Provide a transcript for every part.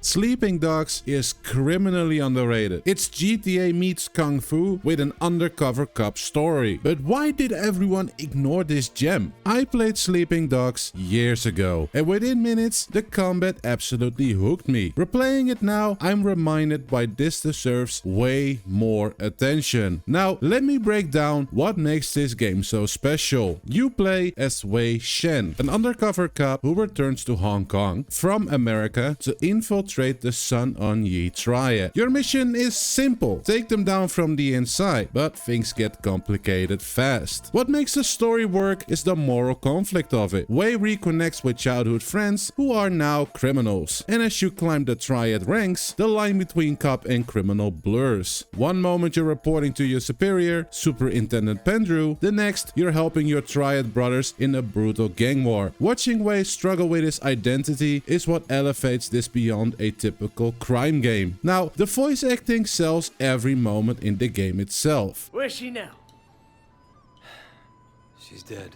Sleeping Dogs is criminally underrated. It's GTA meets Kung Fu with an undercover cop story. But why did everyone ignore this gem? I played Sleeping Dogs years ago, and within minutes, the combat absolutely hooked me. Replaying it now, I'm reminded why this deserves way more attention. Now, let me break down what makes this game so special. You play as Wei Shen, an undercover cop who returns to Hong Kong from America to infiltrate the Sun On Yee Triad. Your mission is simple: take them down from the inside, but things get complicated fast. What makes the story work is the moral conflict of it. Wei reconnects with childhood friends who are now criminals, and as you climb the Triad ranks, the line between cop and criminal blurs. One moment you're reporting to your superior, Superintendent Pendrew, the next you're helping your Triad brothers in a brutal gang war. Watching Wei struggle with his identity is what elevates this beyond a typical crime game. Now, the voice acting sells every moment in the game itself. Where's she now? She's dead.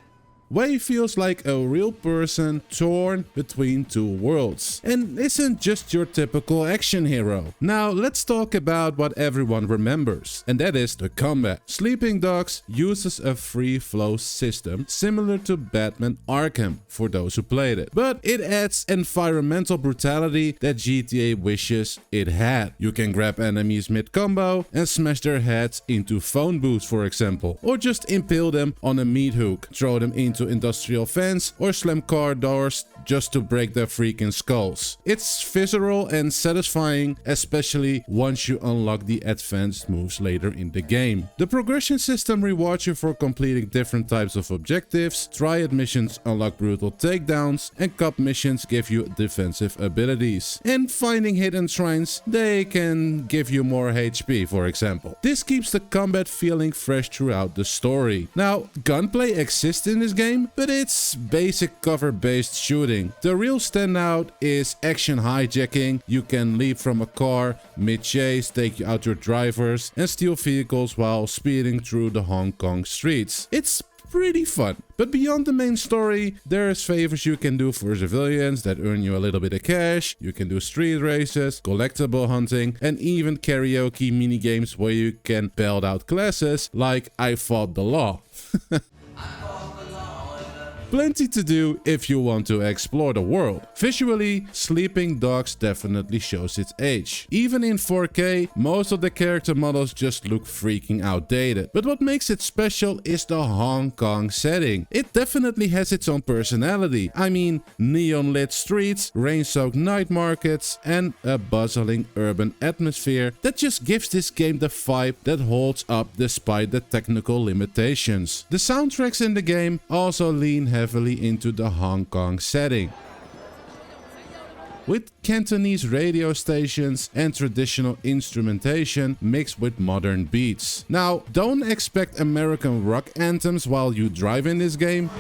Wei feels like a real person torn between two worlds, and isn't just your typical action hero. Now let's talk about what everyone remembers, and that is the combat. Sleeping Dogs uses a free flow system similar to Batman Arkham for those who played it, but it adds environmental brutality that GTA wishes it had. You can grab enemies mid-combo and smash their heads into phone booths, for example, or just impale them on a meat hook, throw them into industrial fence, or slam car doors just to break their freaking skulls. It's visceral and satisfying, especially once you unlock the advanced moves later in the game. The progression system rewards you for completing different types of objectives. Triad missions unlock brutal takedowns, and cop missions give you defensive abilities. And finding hidden shrines, they can give you more HP, for example. This keeps the combat feeling fresh throughout the story. Now, gunplay exists in this game, but it's basic cover-based shooting. The real standout is action hijacking. You can leap from a car mid-chase, take out your drivers, and steal vehicles while speeding through the Hong Kong streets. It's pretty fun. But beyond the main story, there's favors you can do for civilians that earn you a little bit of cash. You can do street races, collectible hunting, and even karaoke minigames where you can belt out classes like I Fought the Law. Plenty to do if you want to explore the world. Visually, Sleeping Dogs definitely shows its age. Even in 4K, most of the character models just look freaking outdated. But what makes it special is the Hong Kong setting. It definitely has its own personality. I mean, neon-lit streets, rain-soaked night markets, and a bustling urban atmosphere that just gives this game the vibe that holds up despite the technical limitations. The soundtracks in the game also lean heavily into the Hong Kong setting, with Cantonese radio stations and traditional instrumentation mixed with modern beats. Now, don't expect American rock anthems while you drive in this game.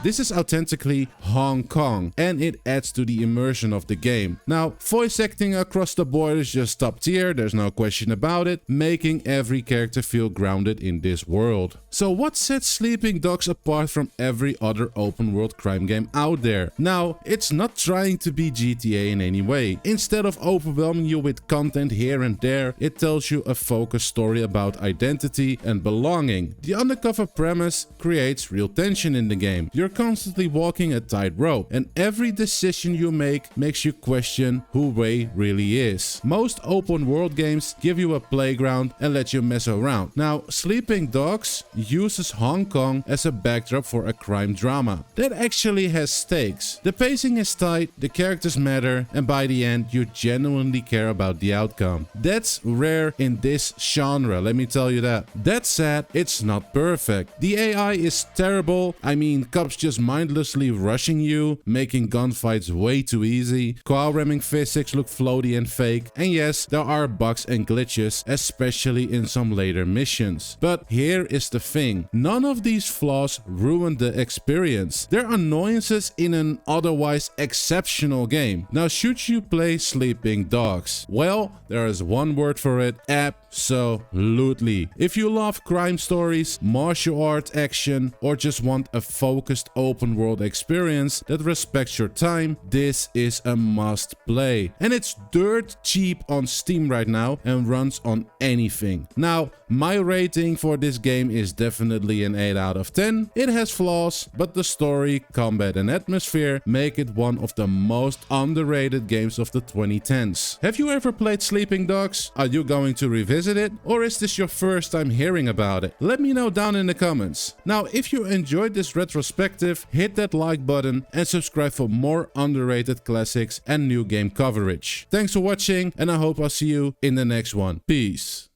This is authentically Hong Kong, and it adds to the immersion of the game. Now, voice acting across the board is just top tier, there's no question about it, making every character feel grounded in this world. So what sets Sleeping Dogs apart from every other open world crime game out there? Now, it's not trying to be GTA in any way. Instead of overwhelming you with content here and there, it tells you a focused story about identity and belonging. The undercover premise creates real tension in the game. You're constantly walking a tightrope, and every decision you make makes you question who Wei really is. Most open world games give you a playground and let you mess around. Now, Sleeping Dogs uses Hong Kong as a backdrop for a crime drama that actually has stakes. The pacing is tight, the characters matter, and by the end you genuinely care about the outcome. That's rare in this genre, let me tell you that. That said, it's not perfect. The AI is terrible. I mean, cops just mindlessly rushing you, making gunfights way too easy. Car ramming physics look floaty and fake. And yes, there are bugs and glitches, especially in some later missions. But here is the thing. None of these flaws ruin the experience. They're annoyances in an otherwise exceptional game. Now, should you play Sleeping Dogs? Well, there is one word for it: absolutely. absolutely. If you love crime stories, martial art action, or just want a focused open world experience that respects your time, this is a must play. And it's dirt cheap on Steam right now and runs on anything. Now, my rating for this game is definitely an 8 out of 10. It has flaws, but the story, combat and atmosphere make it one of the most underrated games of the 2010s. Have you ever played Sleeping Dogs? Are you going to revisit it? Or is this your first time hearing about it? Let me know down in the comments. Now, if you enjoyed this retrospective, hit that like button and subscribe for more underrated classics and new game coverage. Thanks for watching, and I hope I'll see you in the next one. Peace.